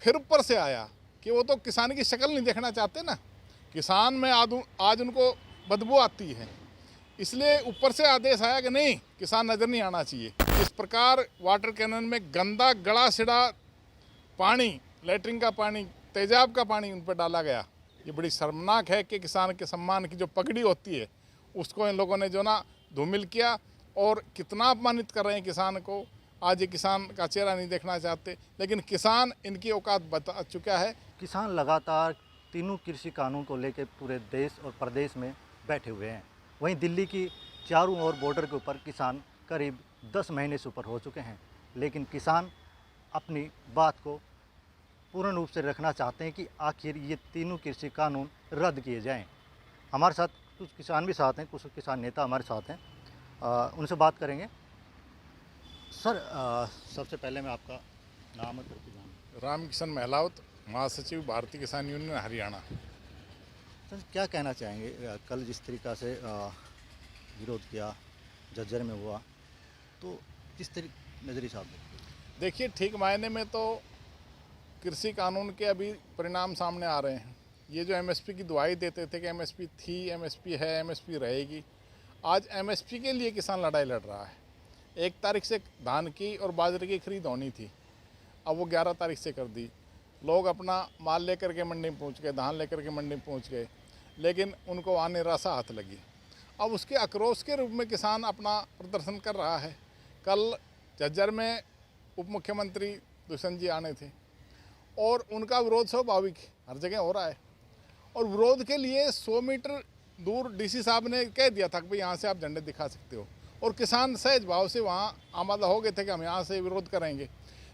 फिर ऊपर से आया कि वो तो किसान की शक्ल नहीं देखना चाहते ना, किसान में आज उनको बदबू आती है, इसलिए ऊपर से आदेश आया कि नहीं, किसान नज़र नहीं आना चाहिए। इस प्रकार वाटर कैनन में गंदा गड़ा सिड़ा पानी, लैट्रिन का पानी, तेजाब का पानी उन पर डाला गया। ये बड़ी शर्मनाक है कि किसान के सम्मान की जो पगड़ी होती है उसको इन लोगों ने जो ना धूमिल किया, और कितना अपमानित कर रहे हैं किसान को। आज ये किसान का चेहरा नहीं देखना चाहते, लेकिन किसान इनकी औकात बता चुका है। किसान लगातार तीनों कृषि कानून को लेकर पूरे देश और प्रदेश में बैठे हुए हैं। वहीं दिल्ली की चारों ओर बॉर्डर के ऊपर किसान करीब 10 महीने से ऊपर हो चुके हैं, लेकिन किसान अपनी बात को पूर्ण रूप से रखना चाहते हैं कि आखिर ये तीनों कृषि कानून रद्द किए जाएं। हमारे साथ कुछ किसान भी साथ हैं, कुछ किसान नेता हमारे साथ हैं, उनसे बात करेंगे। सर, सबसे पहले मैं आपका नाम और परिचय जानूं। रामकिशन महलावत, महासचिव भारतीय किसान यूनियन हरियाणा। सर, क्या कहना चाहेंगे? कल जिस तरीक़ा से विरोध किया, झज्जर में हुआ, तो किस नज़रिए से आप देखते हैं? देखिए, ठीक मायने में तो कृषि कानून के अभी परिणाम सामने आ रहे हैं। ये जो एमएसपी की दुहाई देते थे कि एमएसपी थी, एमएसपी है, एमएसपी रहेगी, आज एमएसपी के लिए किसान लड़ाई लड़ रहा है। 1 तारीख से धान की और बाजरे की खरीद होनी थी, अब वो 11 तारीख से कर दी। लोग अपना माल लेकर के मंडी में पहुँच गए, धान लेकर के मंडी में पहुँच गए, लेकिन उनको वहाँ निराशा हाथ लगी। अब उसके आक्रोश के रूप में किसान अपना प्रदर्शन कर रहा है। कल झज्जर में उप मुख्यमंत्री दुष्यंत जी आने थे, और उनका विरोध स्वाभाविक हर जगह हो रहा है, और विरोध के लिए 100 मीटर दूर डीसी साहब ने कह दिया था कि भाई यहाँ से आप झंडे दिखा सकते हो, और किसान सहज भाव से वहाँ आमादा हो गए थे कि हम यहाँ से विरोध करेंगे।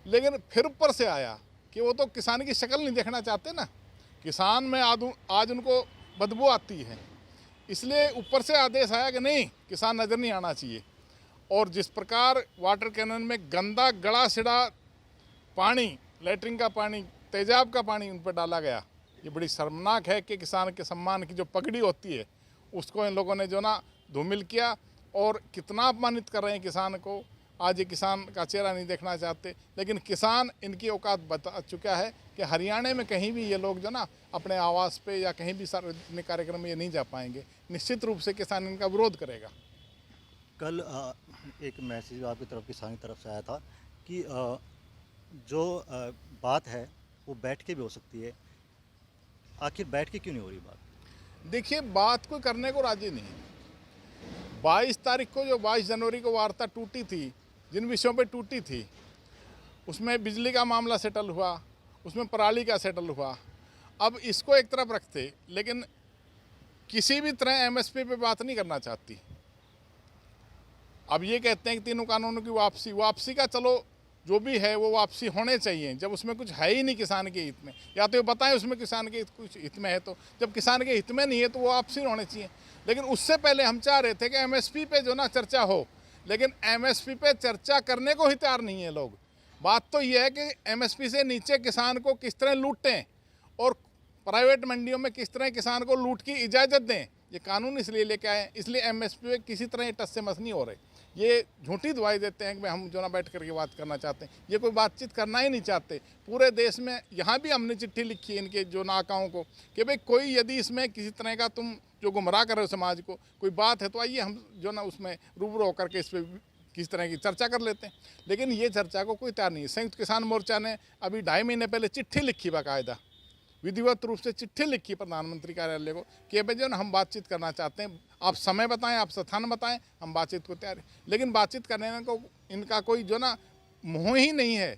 लेकिन फिर ऊपर से आया कि वो तो किसान की शक्ल नहीं देखना चाहते ना, किसान में आज उनको बदबू आती है, इसलिए ऊपर से आदेश आया कि नहीं, किसान नज़र नहीं आना चाहिए। और जिस प्रकार वाटर कैनन में गंदा गड़ा सिड़ा पानी, लैट्रिन का पानी, तेजाब का पानी उन पर डाला गया, ये बड़ी शर्मनाक है कि किसान के सम्मान की जो पगड़ी होती है उसको इन लोगों ने जो ना धूमिल किया, और कितना अपमानित कर रहे हैं किसान को। आज ये किसान का चेहरा नहीं देखना चाहते, लेकिन किसान इनकी औकात बता चुका है कि हरियाणा में कहीं भी ये लोग जो ना अपने आवास पे या कहीं भी सार्वजनिक कार्यक्रम में ये नहीं जा पाएंगे। निश्चित रूप से किसान इनका विरोध करेगा। कल एक मैसेज आपकी तरफ, किसान की तरफ से आया था कि जो बात है वो बैठ के भी हो सकती है। आखिर बैठ के क्यों नहीं हो रही बात? देखिए, बात कोई करने को राजी नहीं। 22 तारीख को, जो 22 जनवरी को वार्ता टूटी थी, जिन विषयों पे टूटी थी, उसमें बिजली का मामला सेटल हुआ, उसमें पराली का सेटल हुआ। अब इसको एक तरफ रखते, लेकिन किसी भी तरह एमएसपी पे बात नहीं करना चाहती। अब ये कहते हैं कि तीनों कानूनों की वापसी का चलो जो भी है वो वापसी होने चाहिए, जब उसमें कुछ है ही नहीं किसान के हित में, या तो ये बताएं उसमें किसान के कुछ हित में है, तो जब किसान के हित में नहीं है तो वो वापसी होने चाहिए। लेकिन उससे पहले हम चाह रहे थे कि एमएसपी पे जो ना चर्चा हो, लेकिन एमएसपी पे चर्चा करने को ही तैयार नहीं है लोग। बात तो ये है कि एमएसपी से नीचे किसान को किस तरह लूटें, और प्राइवेट मंडियों में किस तरह किसान को लूट की इजाज़त दें। ये कानून इसलिए लेके आए, इसलिए एमएसपी पे किसी तरह ये टस से मस नहीं हो रहे। ये झूठी दुआई देते हैं कि हम जो ना बैठ करके बात करना चाहते हैं, ये कोई बातचीत करना ही नहीं चाहते। पूरे देश में, यहाँ भी हमने चिट्ठी लिखी है इनके जो नाकाओं को कि भाई कोई यदि इसमें किसी तरह का तुम जो गुमराह कर रहे हो समाज को, कोई बात है तो आइए हम जो ना उसमें रूबरू होकर के इस पर किसी तरह की चर्चा कर लेते हैं। लेकिन ये चर्चा को कोई तैयार नहीं है। संयुक्त किसान मोर्चा ने अभी 2.5 महीने पहले चिट्ठी लिखी, बाकायदा विधिवत रूप से चिट्ठी लिखी प्रधानमंत्री कार्यालय को कि भाई जो ना हम बातचीत करना चाहते हैं, आप समय बताएं, आप स्थान बताएं, हम बातचीत को तैयार हैं। लेकिन बातचीत करने को इनका कोई जो ना मुँह ही नहीं है।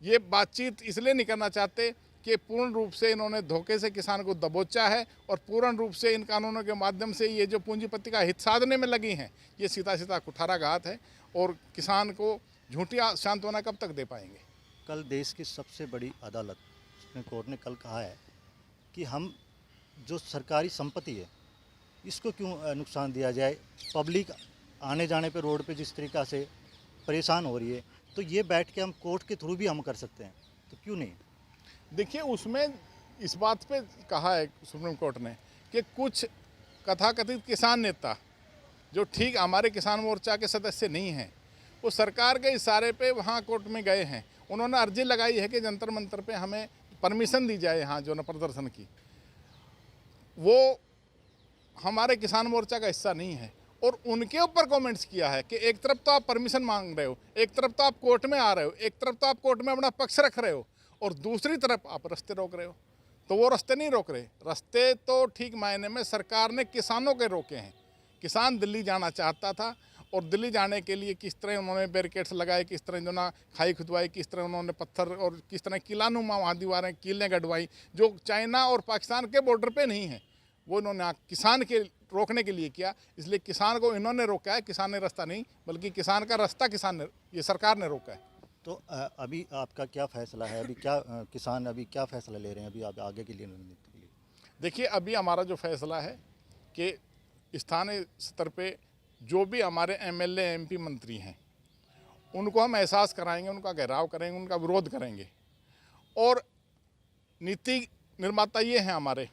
ये बातचीत इसलिए नहीं करना चाहते कि पूर्ण रूप से इन्होंने धोखे से किसान को दबोचा है, और पूर्ण रूप से इन कानूनों के माध्यम से ये जो पूंजीपति का हित साधने में लगी हैं, ये सीधा सीधा कुठाराघात है, और किसान को झूठी सांत्वना कब तक दे पाएंगे। कल देश की सबसे बड़ी अदालत सुप्रीम कोर्ट ने कल कहा है कि हम जो सरकारी संपत्ति है इसको क्यों नुकसान दिया जाए। पब्लिक आने जाने पे रोड पे जिस तरीक़ा से परेशान हो रही है, तो ये बैठ के हम कोर्ट के थ्रू भी हम कर सकते हैं, तो क्यों नहीं? देखिए, उसमें इस बात पे कहा है सुप्रीम कोर्ट ने कि कुछ कथाकथित किसान नेता जो ठीक हमारे किसान मोर्चा के सदस्य नहीं हैं, वो सरकार के इशारे पे वहाँ कोर्ट में गए हैं। उन्होंने अर्जी लगाई है कि जंतर मंतर पे हमें परमिशन दी जाए यहाँ जो ना प्रदर्शन की, वो हमारे किसान मोर्चा का हिस्सा नहीं है। और उनके ऊपर कमेंट्स किया है कि एक तरफ तो आप परमिशन मांग रहे हो, एक तरफ तो आप कोर्ट में आ रहे हो, एक तरफ तो आप कोर्ट में अपना पक्ष रख रहे हो, और दूसरी तरफ आप रास्ते रोक रहे हो। तो वो रास्ते नहीं रोक रहे, रास्ते तो ठीक मायने में सरकार ने किसानों के रोके हैं। किसान दिल्ली जाना चाहता था, और दिल्ली जाने के लिए किस तरह उन्होंने बैरिकेड्स लगाए, किस तरह जो ना खाई खुदवाई, किस तरह उन्होंने पत्थर और किस तरह किलानुमा वहाँ दीवारें कीलें गढ़वाई जो चाइना और पाकिस्तान के बॉर्डर पे नहीं है, वो इन्होंने किसान के रोकने के लिए किया। इसलिए किसान को इन्होंने रोका है, किसान ने रास्ता नहीं, बल्कि किसान का रास्ता किसान ने, ये सरकार ने रोका है। तो अभी आपका क्या फैसला है? अभी क्या किसान अभी क्या फैसला ले रहे हैं अभी आप आगे के लिए रणनीति के लिए? देखिए, अभी हमारा जो फैसला है कि स्थानीय स्तर पे जो भी हमारे एमएलए एमपी मंत्री हैं उनको हम एहसास कराएंगे, उनका घेराव करेंगे, उनका विरोध करेंगे। और नीति निर्माता ये हैं हमारे,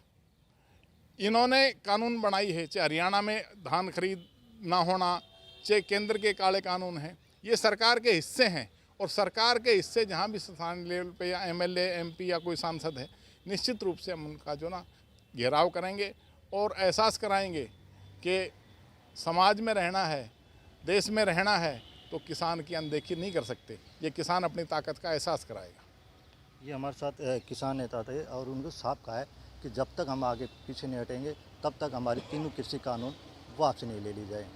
इन्होंने कानून बनाई है, चाहे हरियाणा में धान खरीद ना होना, चाहे केंद्र के काले कानून हैं, ये सरकार के हिस्से हैं। और सरकार के हिस्से जहाँ भी स्थानीय लेवल पे या एमएलए एमपी या कोई सांसद है, निश्चित रूप से हम उनका जो ना घेराव करेंगे और एहसास कराएंगे कि समाज में रहना है, देश में रहना है, तो किसान की अनदेखी नहीं कर सकते। ये किसान अपनी ताकत का एहसास कराएगा। ये हमारे साथ किसान नेता थे और उनको साफ कहा है कि जब तक हम आगे पीछे नहीं हटेंगे तब तक हमारे तीनों कृषि कानून वापस नहीं ले ली जाए।